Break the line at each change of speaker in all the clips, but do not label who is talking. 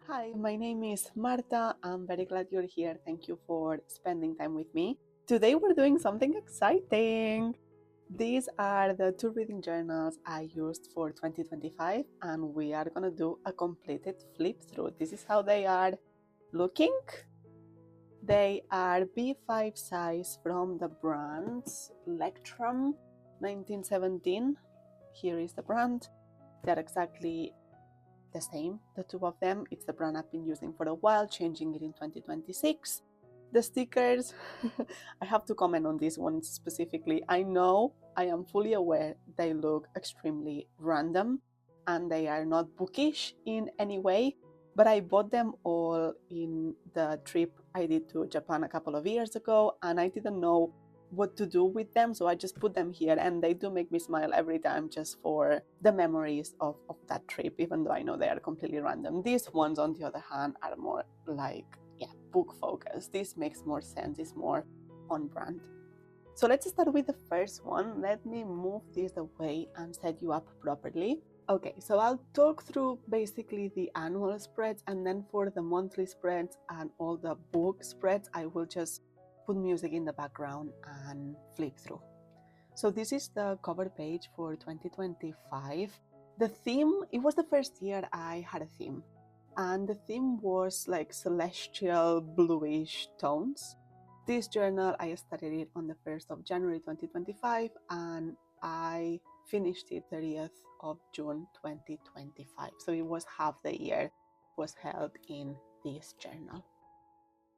Hi, my name is Marta. I'm very glad you're here. Thank you for spending time with me. Today we're doing something exciting. These are the 2 reading journals I used for 2025, and we are gonna do a completed flip through. This is how they are looking. They are B5 size from the brands Lectrum 1917. Here is the brand. They're exactly the same, the two of them. It's the brand I've been using for a while, changing it in 2026. The stickers, I have to comment on these ones specifically. I know, I am fully aware they look extremely random and they are not bookish in any way, but I bought them all in the trip I did to Japan a couple of years ago, and I didn't know what to do with them, so I just put them here, and they do make me smile every time just for the memories of that trip, even though I know they are completely random. These ones, on the other hand, are more like, book focused. This makes more sense, it's more on brand. So let's start with the first one. Let me move this away and set you up properly. Okay, so I'll talk through basically the annual spreads, and then for the monthly spreads and all the book spreads, I will just put music in the background and flip through. So this is the cover page for 2025. The theme, it was the first year I had a theme, and the theme was like celestial bluish tones. This journal, I started it on the 1st of January 2025, and I finished it 30th of June 2025. So it was half the year was held in this journal.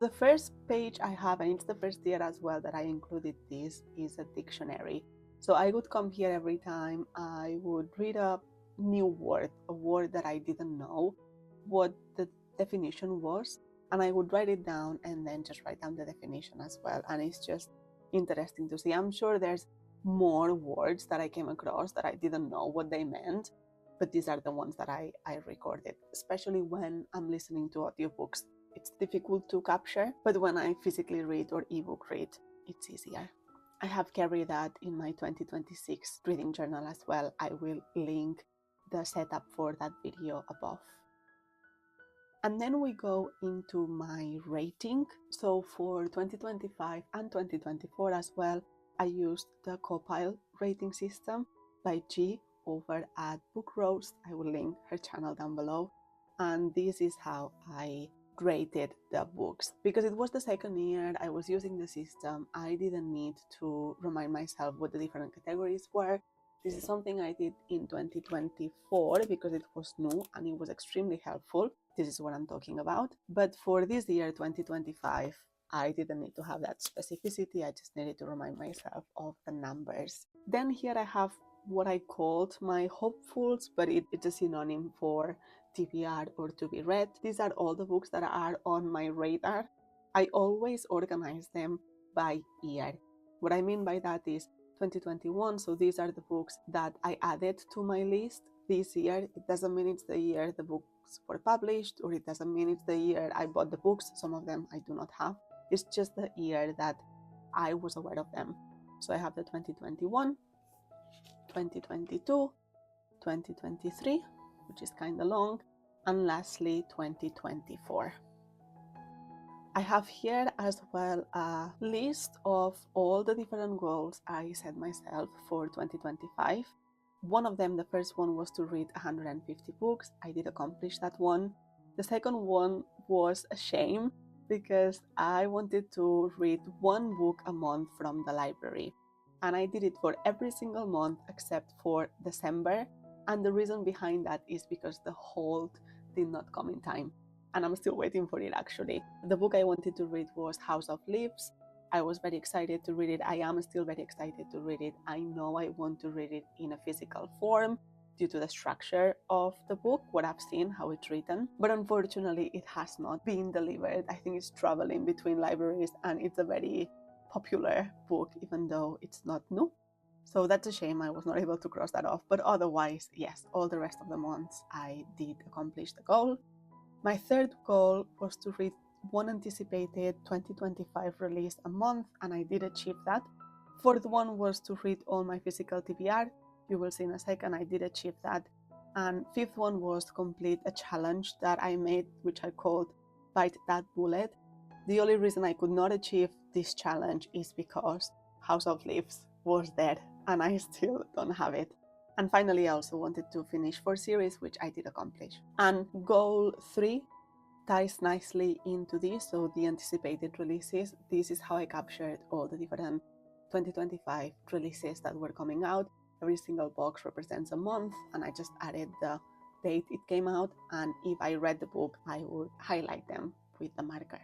The first page I have, and it's the first year as well that I included this, is a dictionary. So I would come here every time I would read a new word, a word that I didn't know what the definition was, and I would write it down and then just write down the definition as well. And it's just interesting to see. I'm sure there's more words that I came across that I didn't know what they meant, but these are the ones that I recorded, especially when I'm listening to audiobooks. It's difficult to capture, but when I physically read or ebook read, it's easier. I have carried that in my 2026 reading journal as well. I will link the setup for that video above. And then we go into my rating. So for 2025 and 2024 as well, I used the Copile rating system by G over at Book Roast. I will link her channel down below. And this is how I rated the books. Because it was the second year I was using the system, I didn't need to remind myself what the different categories were. This is something I did in 2024 because it was new and it was extremely helpful. This is what I'm talking about. But for this year, 2025, I didn't need to have that specificity. I just needed to remind myself of the numbers. Then here I have what I called my hopefuls, but it's a synonym for TBR or to be read. These are all the books that are on my radar. I always organize them by year. What I mean by that is 2021, so these are the books that I added to my list this year. It doesn't mean it's the year the books were published, or it doesn't mean it's the year I bought the books. Some of them I do not have. It's just the year that I was aware of them. So I have the 2021, 2022, 2023, which is kind of long, and lastly 2024. I have here as well a list of all the different goals I set myself for 2025. One of them, the first one, was to read 150 books. I did accomplish that one. The second one was a shame because I wanted to read one book a month from the library. And I did it for every single month except for December. And the reason behind that is because the hold did not come in time. And I'm still waiting for it, actually. The book I wanted to read was House of Leaves. I was very excited to read it. I am still very excited to read it. I know I want to read it in a physical form due to the structure of the book, what I've seen, how it's written. But unfortunately, it has not been delivered. I think it's traveling between libraries, and it's a very popular book, even though it's not new. So that's a shame I was not able to cross that off. But otherwise, yes, all the rest of the months I did accomplish the goal. My third goal was to read one anticipated 2025 release a month, and I did achieve that. Fourth one was to read all my physical TBR. You will see in a second, I did achieve that. And fifth one was to complete a challenge that I made, which I called Bite That Bullet. The only reason I could not achieve this challenge is because House of Leaves was dead and I still don't have it. And finally, I also wanted to finish 4 series, which I did accomplish. And goal 3 ties nicely into this, so the anticipated releases. This is how I captured all the different 2025 releases that were coming out. Every single box represents a month, and I just added the date it came out, and if I read the book, I would highlight them with the marker.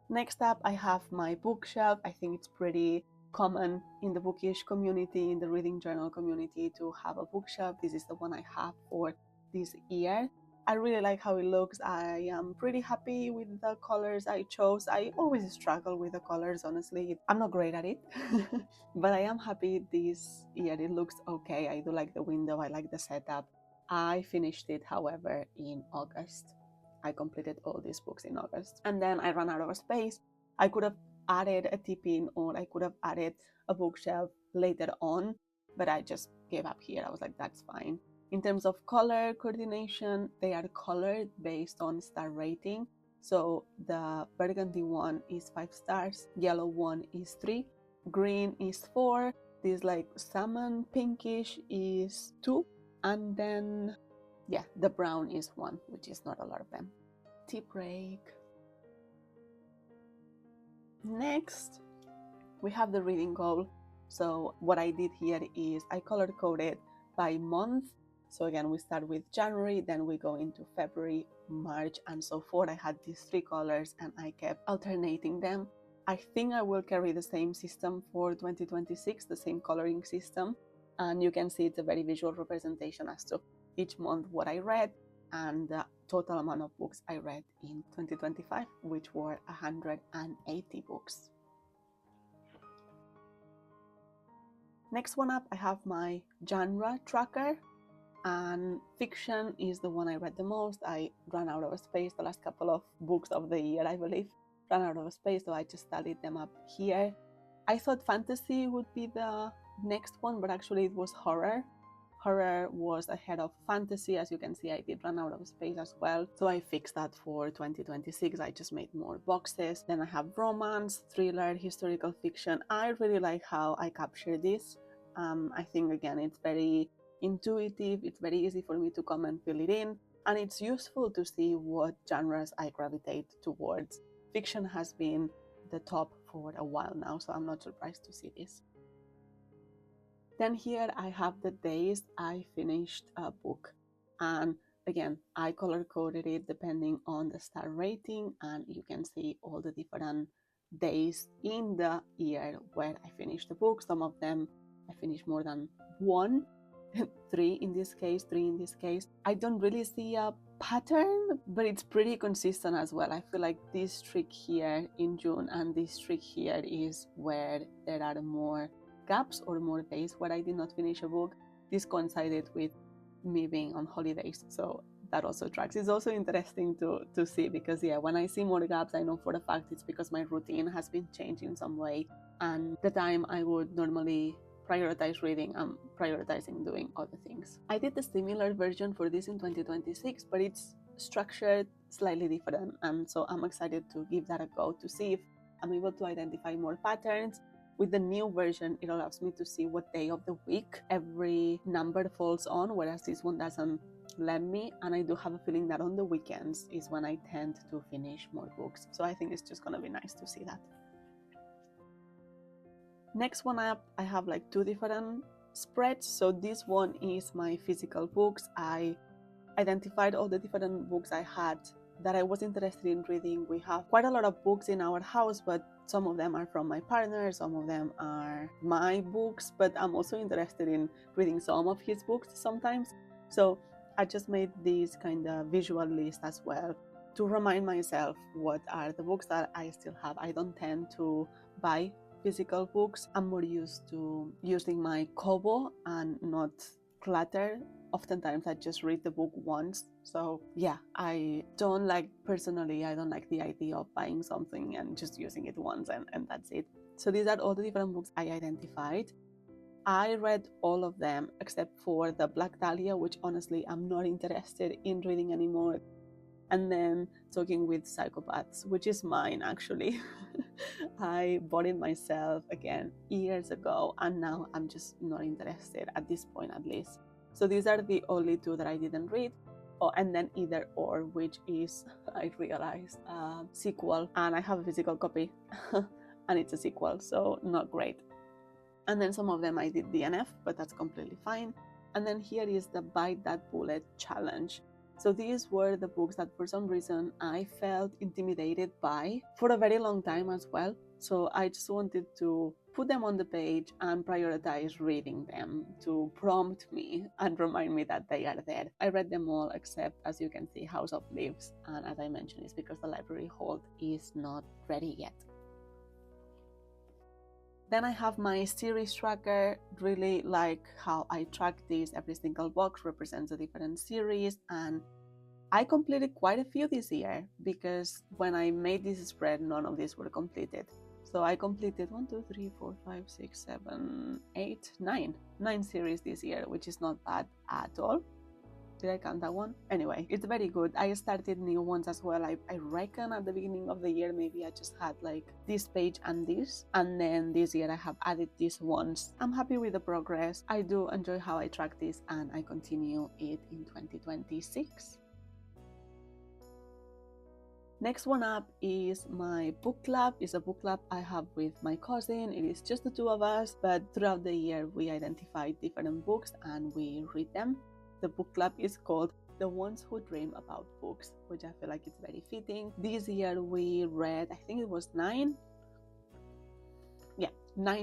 Next up, I have my bookshelf. I think it's pretty common in the bookish community, in the reading journal community, to have a bookshelf. This is the one I have for this year. I really like how it looks. I am pretty happy with the colors I chose. I always struggle with the colors, honestly. I'm not great at it, but I am happy this year. It looks okay. I do like the window. I like the setup. I finished it, however, in August. I completed all these books in August. And then I ran out of space. I could have added a tipping or I could have added a bookshelf later on, but I just gave up here. I was like, that's fine. In terms of color coordination, they are colored based on star rating. So the burgundy one is 5 stars, yellow one is 3, green is 4, this like salmon pinkish is 2, and then yeah, the brown is 1, which is not a lot of them. Tea break. Next, we have the reading goal. So what I did here is I color coded by month. So again, we start with January, then we go into February, March, and so forth. I had these 3 colors and I kept alternating them. I think I will carry the same system for 2026, the same coloring system. And you can see it's a very visual representation as to each month what I read and the total amount of books I read in 2025, which were 180 books. Next one up, I have my genre tracker, and fiction is the one I read the most. I ran out of space. The last couple of books of the year, I believe, ran out of space, so I just tallied them up here. I thought fantasy would be the next one, but actually it was horror. Horror was ahead of fantasy. As you can see, I did run out of space as well, so I fixed that for 2026. I just made more boxes. Then I have romance, thriller, historical fiction. I really like how I capture this. I think again it's very intuitive, it's very easy for me to come and fill it in, and it's useful to see what genres I gravitate towards. Fiction has been the top for a while now, so I'm not surprised to see this. Then here I have the days I finished a book, and again I color coded it depending on the star rating, and you can see all the different days in the year where I finished the book. Some of them I finished more than 1, 3 in this case, 3 in this case. I don't really see a pattern, but it's pretty consistent as well. I feel like this streak here in June and this streak here is where there are more gaps or more days where I did not finish a book. This coincided with me being on holidays, so that also tracks. It's also interesting to see, because yeah, when I see more gaps, I know for a fact it's because my routine has been changed in some way, and the time I would normally prioritize reading, I'm prioritizing doing other things. I did the similar version for this in 2026, but it's structured slightly different, and so I'm excited to give that a go to see if I'm able to identify more patterns. With the new version, it allows me to see what day of the week every number falls on, whereas this one doesn't let me, and I do have a feeling that on the weekends is when I tend to finish more books, so I think it's just gonna be nice to see that. Next one up, I have like 2 different spreads. So this one is my physical books. I identified all the different books I had that I was interested in reading. We have quite a lot of books in our house, but some of them are from my partner, some of them are my books, but I'm also interested in reading some of his books sometimes. So I just made this kind of visual list as well to remind myself what are the books that I still have. I don't tend to buy physical books. I'm more used to using my Kobo and not clutter. Oftentimes I just read the book once. So yeah, I don't like the idea of buying something and just using it once and that's it. So these are all the different books I identified. I read all of them except for the Black Dahlia, which honestly I'm not interested in reading anymore. And then Talking with Psychopaths, which is mine actually. I bought it myself again years ago, and now I'm just not interested at this point, at least. So these are the only two that I didn't read. Oh, and then Either Or, which is, I realized, a sequel, and I have a physical copy and it's a sequel, so not great. And then some of them I did DNF, but that's completely fine. And then here is the Bite That Bullet challenge. So these were the books that for some reason I felt intimidated by for a very long time as well. So I just wanted to put them on the page and prioritize reading them to prompt me and remind me that they are there. I read them all except, as you can see, House of Leaves. And as I mentioned, it's because the library hold is not ready yet. Then I have my series tracker. Really like how I track this. Every single box represents a different series, and I completed quite a few this year because when I made this spread, none of these were completed. So I completed 1, 2, 3, 4, 5, 6, 7, 8, 9 series this year, which is not bad at all. Did I count that one? Anyway, it's very good. I started new ones as well. I reckon at the beginning of the year, maybe I just had like this page and this. And then this year I have added these ones. I'm happy with the progress. I do enjoy how I track this, and I continue it in 2026. Next one up is my book club. It's a book club I have with my cousin. It is just the two of us, but throughout the year we identify different books and we read them. The book club is called The Ones Who Dream About Books, which I feel like it's very fitting. This year we read, I think it was 9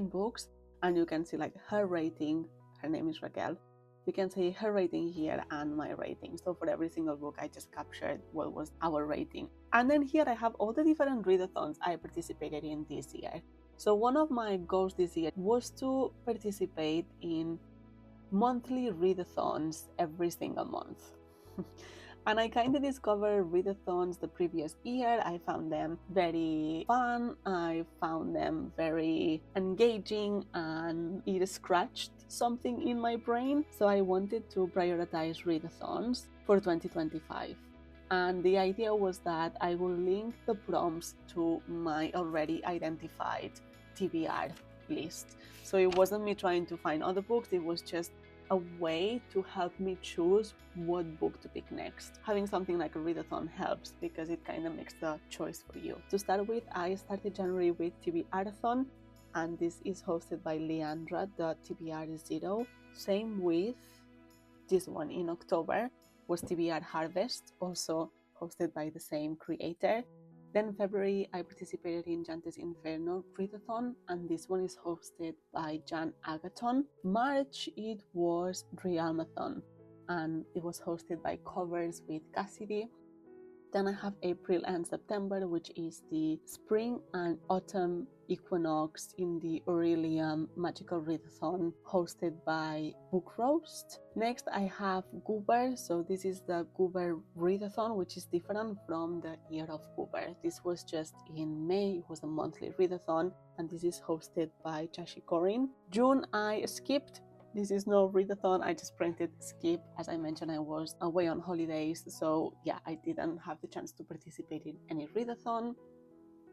books, and you can see like her rating. Her name is Raquel. You can see her rating here and my rating. So for every single book I just captured what was our rating. And then here I have all the different readathons I participated in this year. So one of my goals this year was to participate in monthly readathons every single month. And I kind of discovered readathons the previous year. I found them very fun. I found them very engaging, and it scratched something in my brain. So I wanted to prioritize readathons for 2025. And the idea was that I will link the prompts to my already identified TBR list. So it wasn't me trying to find other books, it was just a way to help me choose what book to pick next. Having something like a readathon helps because it kind of makes the choice for you. To start with, I started January with TBRathon, and this is hosted by Leandra.TBR0. Same with this one in October was TBR Harvest, also hosted by the same creator. Then in February, I participated in Jante's Inferno readathon, and this one is hosted by Readathon. March, it was Realmathon, and it was hosted by Covers with Cassidy. Then I have April and September, which is the Spring and Autumn Equinox in the Orilium Magical Readathon, hosted by Book Roast. Next I have Goober, so this is the Goober Readathon, which is different from the Year of Goober. This was just in May, it was a monthly readathon, and this is hosted by Chashi Corin. June I skipped. This is no readathon, I just printed skip. As I mentioned, I was away on holidays, so yeah, I didn't have the chance to participate in any readathon.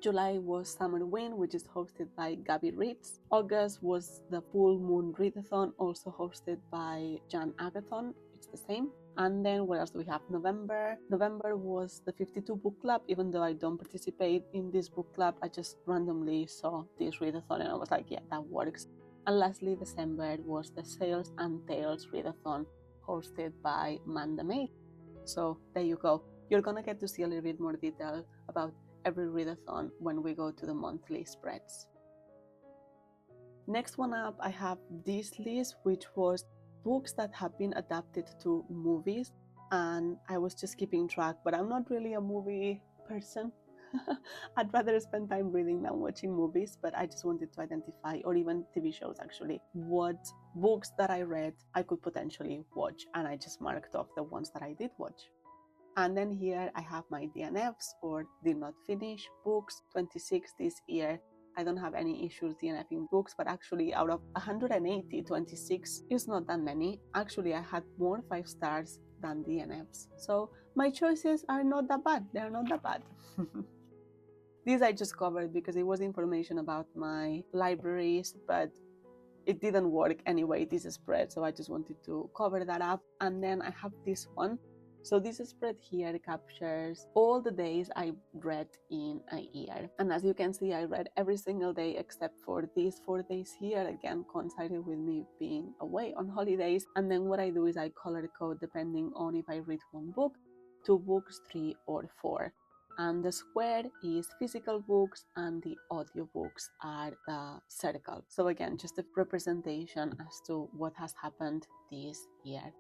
July was Summerween, which is hosted by Gabby Reeds. August was the Full Moon Readathon, also hosted by Jan Agathon. It's the same. And then what else do we have? November. November was the 52 Book Club. Even though I don't participate in this book club, I just randomly saw this readathon and I was like, yeah, that works. And lastly, December was the Sales and Tales readathon, hosted by Manda May. So there you go. You're gonna get to see a little bit more detail about every readathon when we go to the monthly spreads. Next one up, I have this list, which was books that have been adapted to movies, and I was just keeping track, but I'm not really a movie person. I'd rather spend time reading than watching movies, but I just wanted to identify, or even TV shows actually, what books that I read I could potentially watch, and I just marked off the ones that I did watch. And then here I have my DNFs, or did not finish books, 26 this year. I don't have any issues DNFing books, but actually out of 180, 26 is not that many. Actually, I had more 5 stars than DNFs. So my choices are not that bad. They're not that bad. These I just covered because it was information about my libraries, but it didn't work anyway, this spread, so I just wanted to cover that up. And then I have this one. So this spread here captures all the days I read in a year. And as you can see, I read every single day except for these 4 days here, again coincided with me being away on holidays. And then what I do is I color code depending on if I read 1 book, 2 books, 3 or 4. And the square is physical books and the audiobooks are the circle. So again, just a representation as to what has happened this year.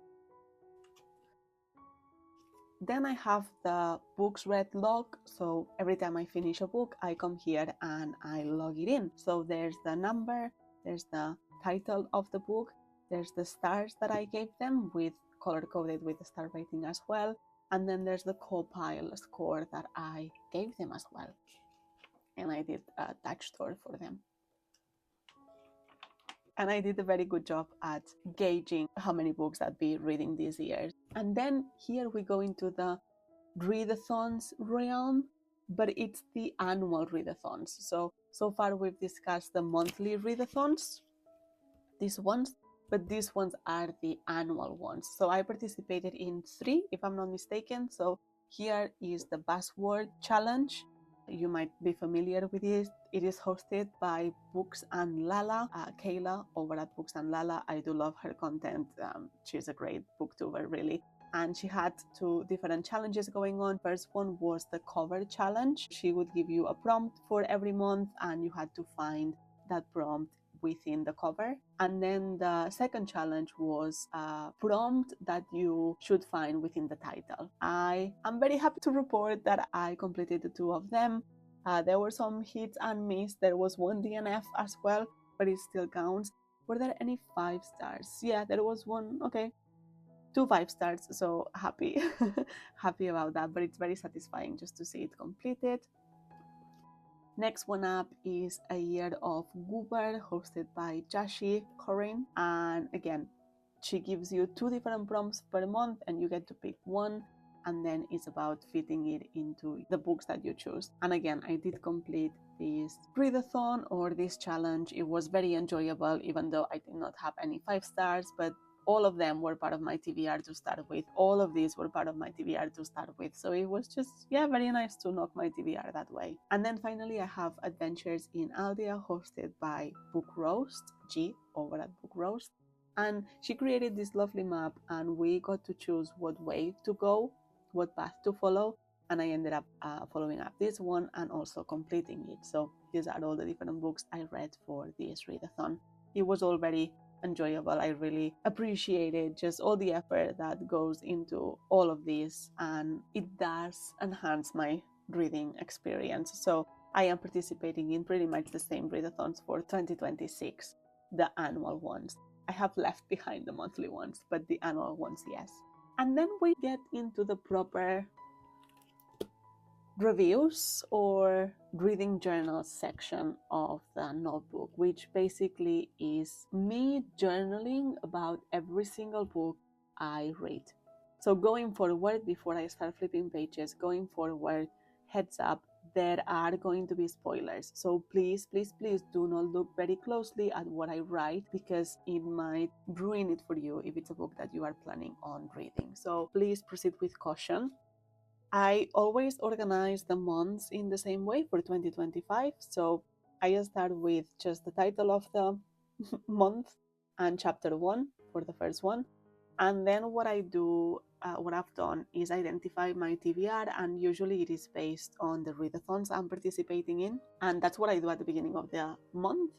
Then I have the books read log. So every time I finish a book, I come here and I log it in. So there's the number, there's the title of the book, there's the stars that I gave them with color coded with the star rating as well. And then there's the compile score that I gave them as well. And I did a touch store for them. And I did a very good job at gauging how many books I'd be reading this year. And then here we go into the Readathons realm, but it's the annual Readathons. So far we've discussed the monthly Readathons, these ones, but these ones are the annual ones. So I participated in 3, if I'm not mistaken. So here is the Buzzword challenge. You might be familiar with it. It is hosted by Books and Lala, Kayla over at Books and Lala. I do love her content. She's a great booktuber, really. And she had 2 different challenges going on. First one was the cover challenge. She would give you a prompt for every month and you had to find that prompt within the cover. And then the second challenge was a prompt that you should find within the title. I am very happy to report that I completed the 2 of them. There were some hits and misses. There was 1 DNF as well, but it still counts. Were there any 5 stars? Yeah, there was 1. Okay, 2 5 stars, so happy happy about that, but it's very satisfying just to see it completed. Next one up is A Year of Goober, hosted by Jashi Corinne. And again, she gives you 2 different prompts per month and you get to pick one. And then it's about fitting it into the books that you choose. And again, I did complete this readathon or this challenge. It was very enjoyable, even though I did not have any 5 stars, but all of them were part of my TBR to start with. All of these were part of my TBR to start with. So it was just, very nice to knock my TBR that way. And then finally, I have Adventures in Aeldia, hosted by Book Roast, G over at Book Roast. And she created this lovely map and we got to choose what way to go, what path to follow. And I ended up following up this one and also completing it. So these are all the different books I read for this readathon. It was all very enjoyable. I really appreciated just all the effort that goes into all of this, and it does enhance my reading experience. So I am participating in pretty much the same readathons for 2026, the annual ones. I have left behind the monthly ones, but the annual ones, yes. And then we get into the proper reviews or reading journal section of the notebook, which basically is me journaling about every single book I read. So going forward, before I start flipping pages, going forward, heads up, there are going to be spoilers. So please, please, please do not look very closely at what I write, because it might ruin it for you if it's a book that you are planning on reading. So please proceed with caution. I always organize the months in the same way for 2025. So I start with just the title of the month and chapter 1 for the first one. And then what I do, what I've done is identify my TBR, and usually it is based on the readathons I'm participating in. And that's what I do at the beginning of the month.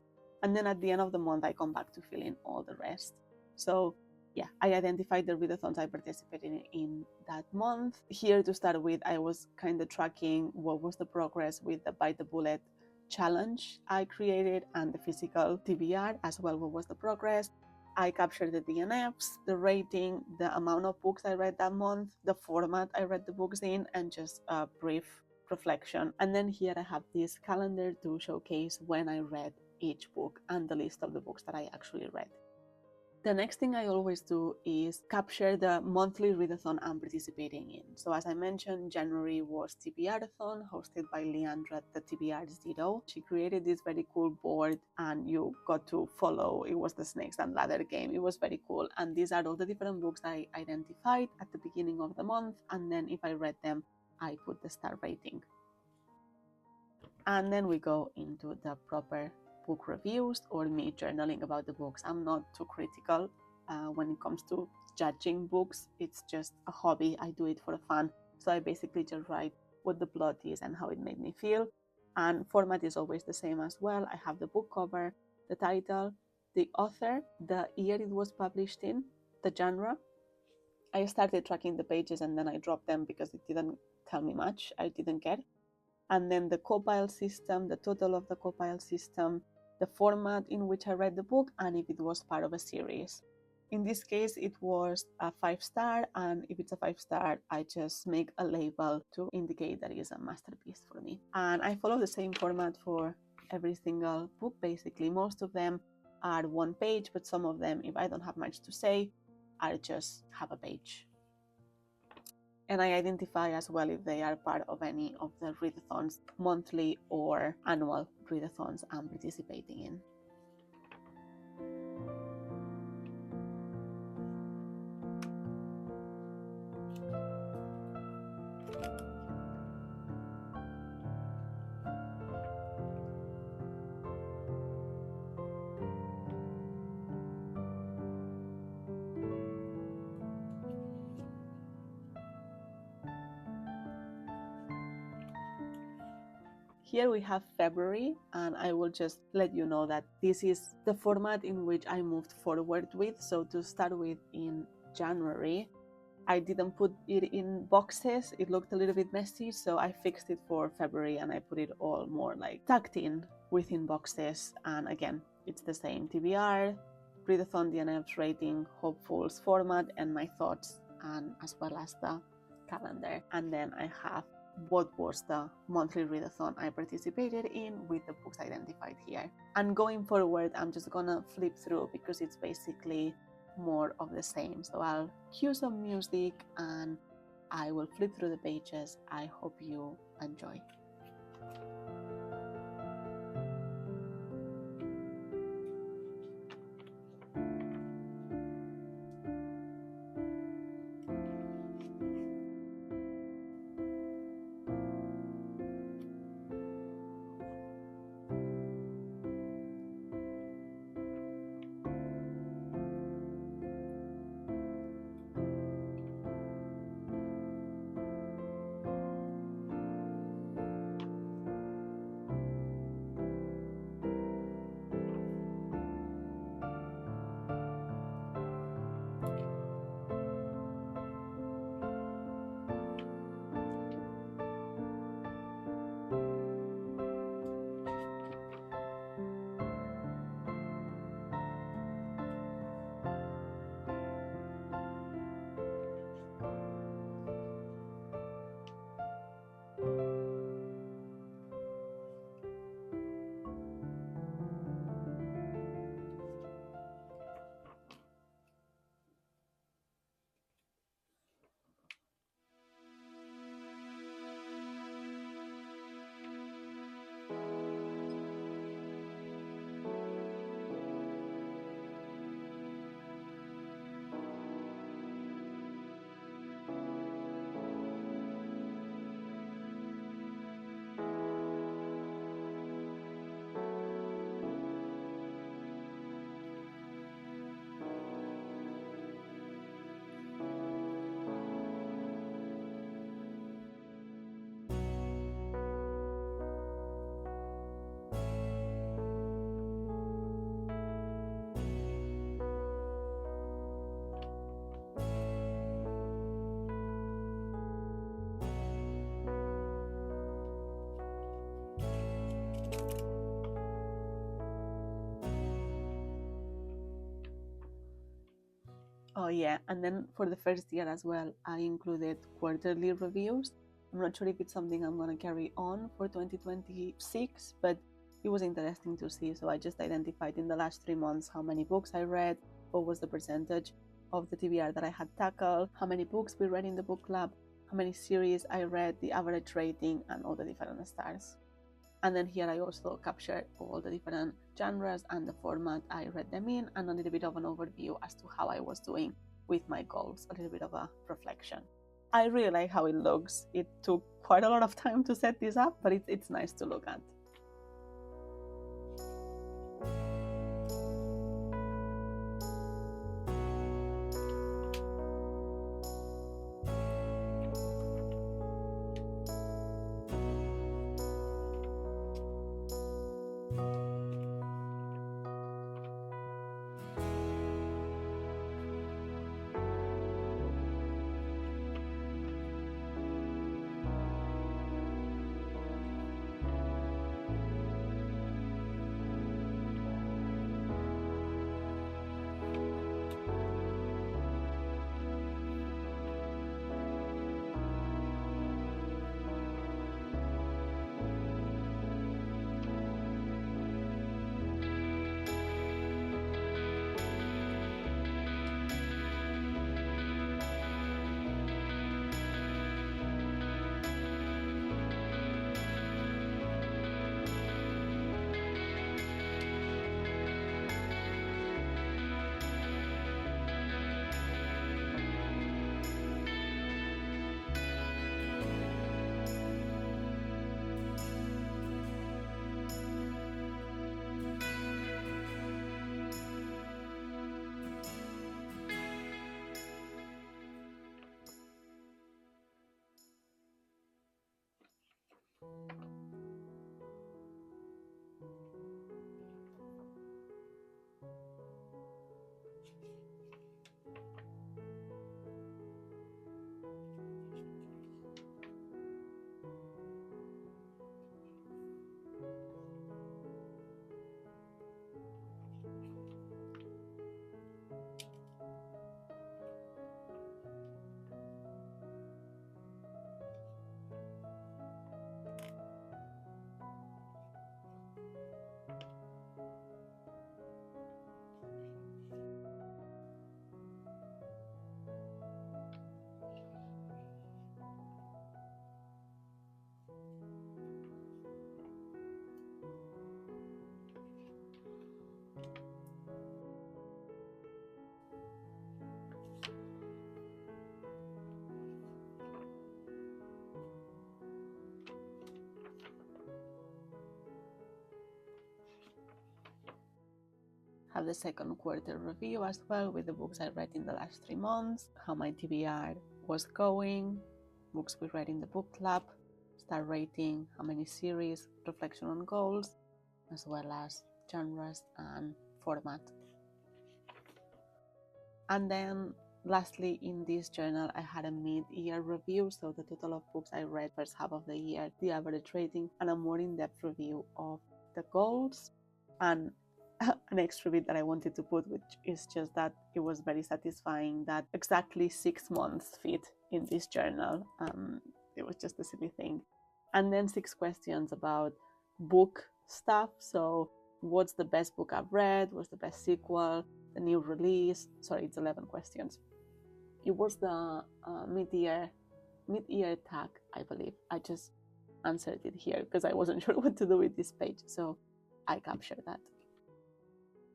And then at the end of the month, I come back to fill in all the rest. So yeah, I identified the readathons I participated in that month. Here to start with, I was kind of tracking what was the progress with the Bite the Bullet challenge I created and the physical TBR as well. What was the progress? I captured the DNFs, the rating, the amount of books I read that month, the format I read the books in, and just a brief reflection. And then here I have this calendar to showcase when I read each book and the list of the books that I actually read. The next thing I always do is capture the monthly readathon I'm participating in. So as I mentioned, January was TBRathon, hosted by Leandra at the TBR0. She created this very cool board and you got to follow. It was the Snakes and Ladder game. It was very cool. And these are all the different books I identified at the beginning of the month. And then if I read them, I put the star rating. And then we go into the proper book reviews or me journaling about the books. I'm not too critical when it comes to judging books. It's just a hobby. I do it for fun. So I basically just write what the plot is and how it made me feel. And format is always the same as well. I have the book cover, the title, the author, the year it was published in, the genre. I started tracking the pages and then I dropped them because it didn't tell me much. I didn't get. And then the compile system, the total of the compile system, the format in which I read the book, and if it was part of a series. In this case, it was a 5-star, and if it's a 5-star, I just make a label to indicate that it is a masterpiece for me. And I follow the same format for every single book, basically. Most of them are one page, but some of them, if I don't have much to say, I just have a page. And I identify as well if they are part of any of the readathons, monthly or annual readathons I'm participating in. Here we have February, and I will just let you know that this is the format in which I moved forward with. So to start with, in January, I didn't put it in boxes. It looked a little bit messy, so I fixed it for February and I put it all more like tucked in within boxes. And again, it's the same TBR, readathon, DNF's rating, hopefuls format, and my thoughts, and as well as the calendar. And then I have what was the monthly readathon I participated in with the books identified here. And going forward, I'm just gonna flip through because it's basically more of the same. So I'll cue some music and I will flip through the pages. I hope you enjoy. Oh yeah, and then for the first year as well, I included quarterly reviews. I'm not sure if it's something I'm gonna carry on for 2026, but it was interesting to see. So I just identified in the last 3 months how many books I read, what was the percentage of the TBR that I had tackled, how many books we read in the book club, how many series I read, the average rating, and all the different stars. And then here I also captured all the different genres and the format I read them in, and a little bit of an overview as to how I was doing with my goals, a little bit of a reflection. I really like how it looks. It took quite a lot of time to set this up, but it's nice to look at. Have the second quarter review as well with the books I read in the last 3 months, how my TBR was going, books we read in the book club, star rating, how many series, reflection on goals, as well as genres and format. And then lastly, in this journal, I had a mid-year review, so the total of books I read first half of the year, the average rating, and a more in-depth review of the goals, and an extra bit that I wanted to put, which is just that it was very satisfying that exactly 6 months fit in this journal. It was just a silly thing. And then 6 questions about book stuff. So what's the best book I've read? What's the best sequel? The new release? Sorry, it's 11 questions. It was the mid-year tag, I believe. I just answered it here because I wasn't sure what to do with this page, so I captured that.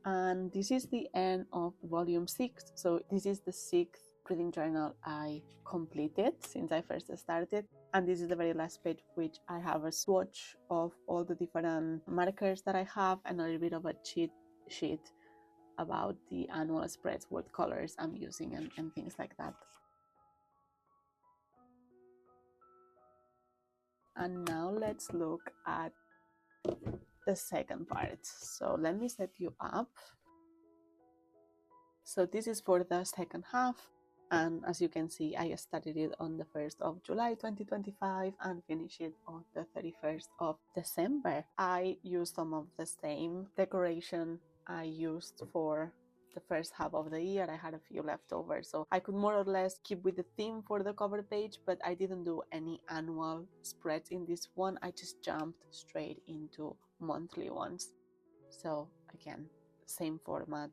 And this is the end of volume 6. So this is the 6th reading journal I completed since I first started. And this is the very last page, which I have a swatch of all the different markers that I have and a little bit of a cheat sheet about the annual spreads, what colors I'm using and things like that. And now let's look at the second part. So let me set you up. So this is for the second half, and as you can see, I started it on the 1st of July 2025 and finished it on the 31st of December. I used some of the same decoration I used for the first half of the year. I had a few left over, so I could more or less keep with the theme for the cover page, but I didn't do any annual spreads in this one. I just jumped straight into monthly ones. So again, same format.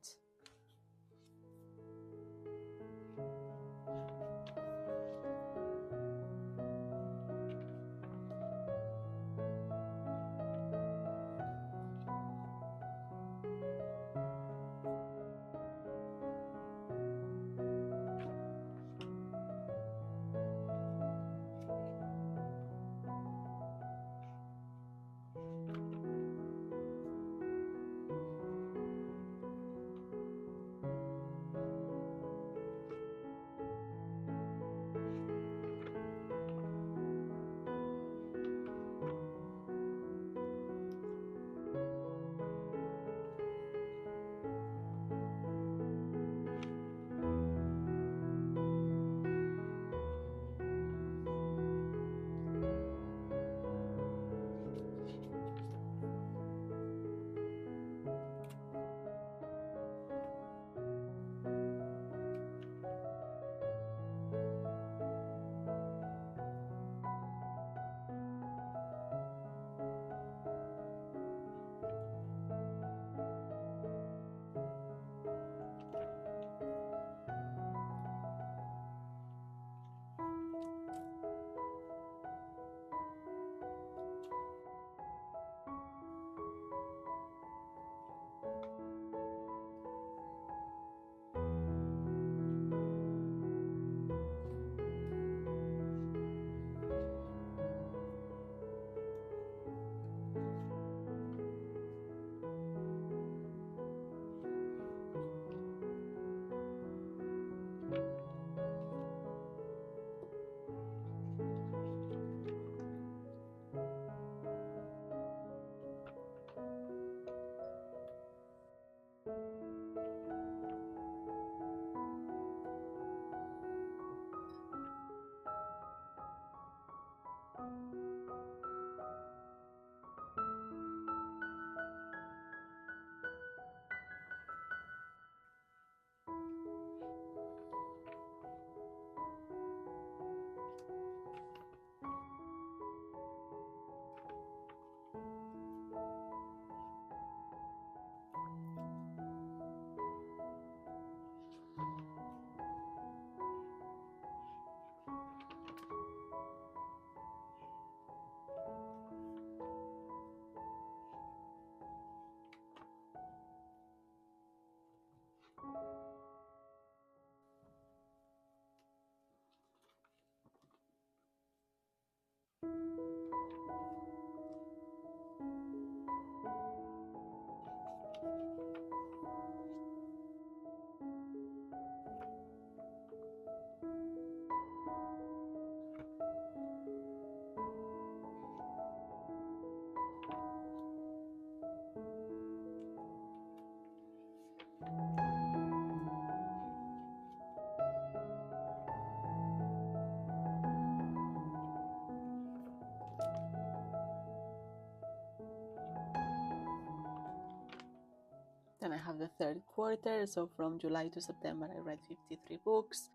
Then I have the third quarter, so from July to September I read 53 books.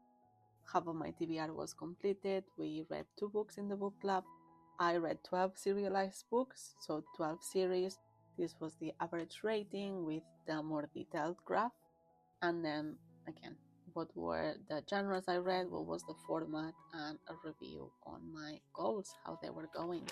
Half of my TBR was completed. We read 2 books in the book club. I read 12 serialized books, so 12 series. This was the average rating with the more detailed graph. And then again, what were the genres I read, what was the format, and a review on my goals, how they were going.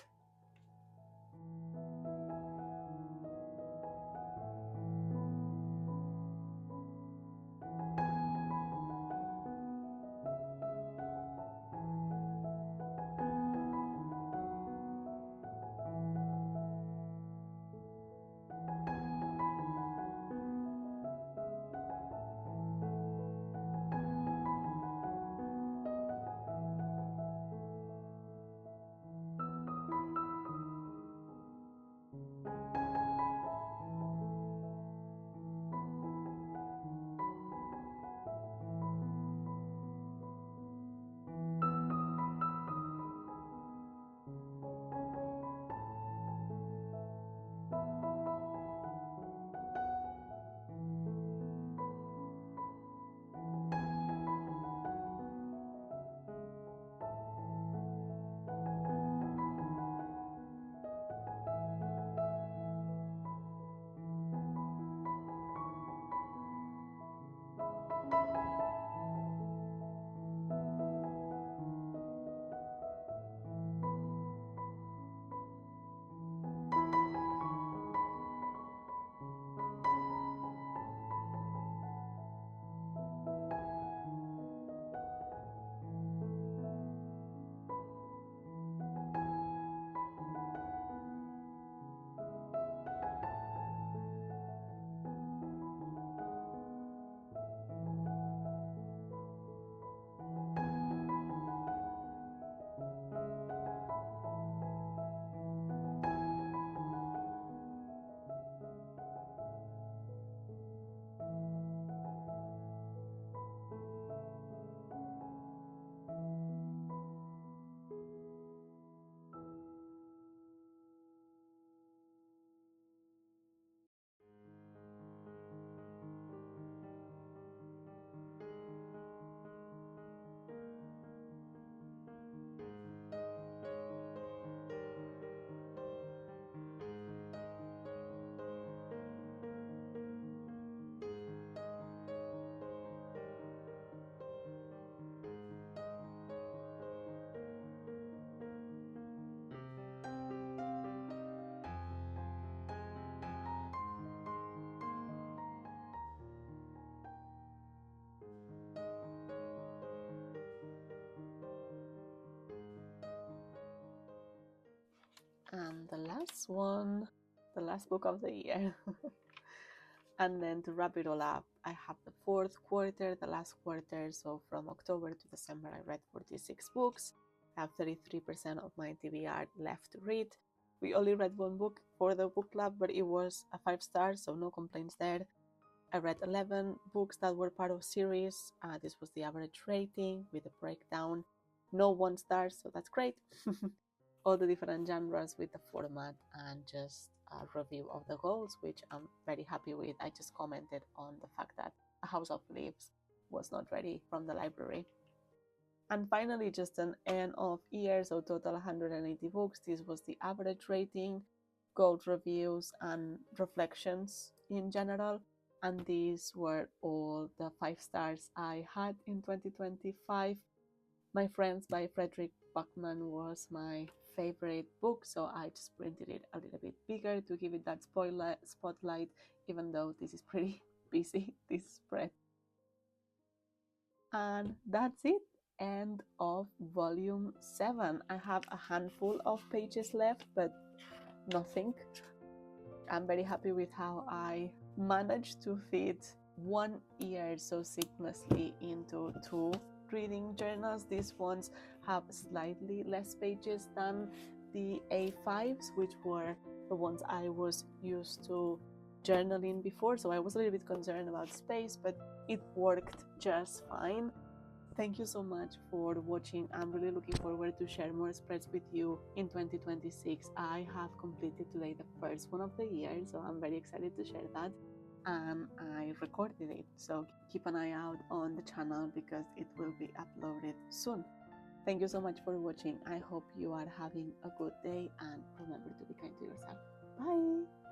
And the last one, the last book of the year. And then to wrap it all up, I have the fourth quarter, the last quarter. So from October to December, I read 46 books. I have 33% of my TBR left to read. We only read one book for the book club, but it was a 5-star, so no complaints there. I read 11 books that were part of series. This was the average rating with a breakdown. No 1-star, so that's great. All the different genres with the format and just a review of the goals, which I'm very happy with. I just commented on the fact that A House of Leaves was not ready from the library. And finally, just an end of year, so total 180 books. This was the average rating, gold reviews, and reflections in general. And these were all the 5 stars I had in 2025. My Friends by Frederick Buckman was my favorite book, so I just printed it a little bit bigger to give it that spotlight, even though this is pretty busy, this spread. And that's it, end of volume 7. I have a handful of pages left, but nothing. I'm very happy with how I managed to fit 1 year so seamlessly into 2 reading journals. These ones have slightly less pages than the A5s, which were the ones I was used to journaling before, so I was a little bit concerned about space, but it worked just fine. Thank you so much for watching. I'm really looking forward to share more spreads with you in 2026. I have completed today the first one of the year, so I'm very excited to share that. And I recorded it, so keep an eye out on the channel because it will be uploaded soon. Thank you so much for watching. I hope you are having a good day and remember to be kind to yourself. Bye!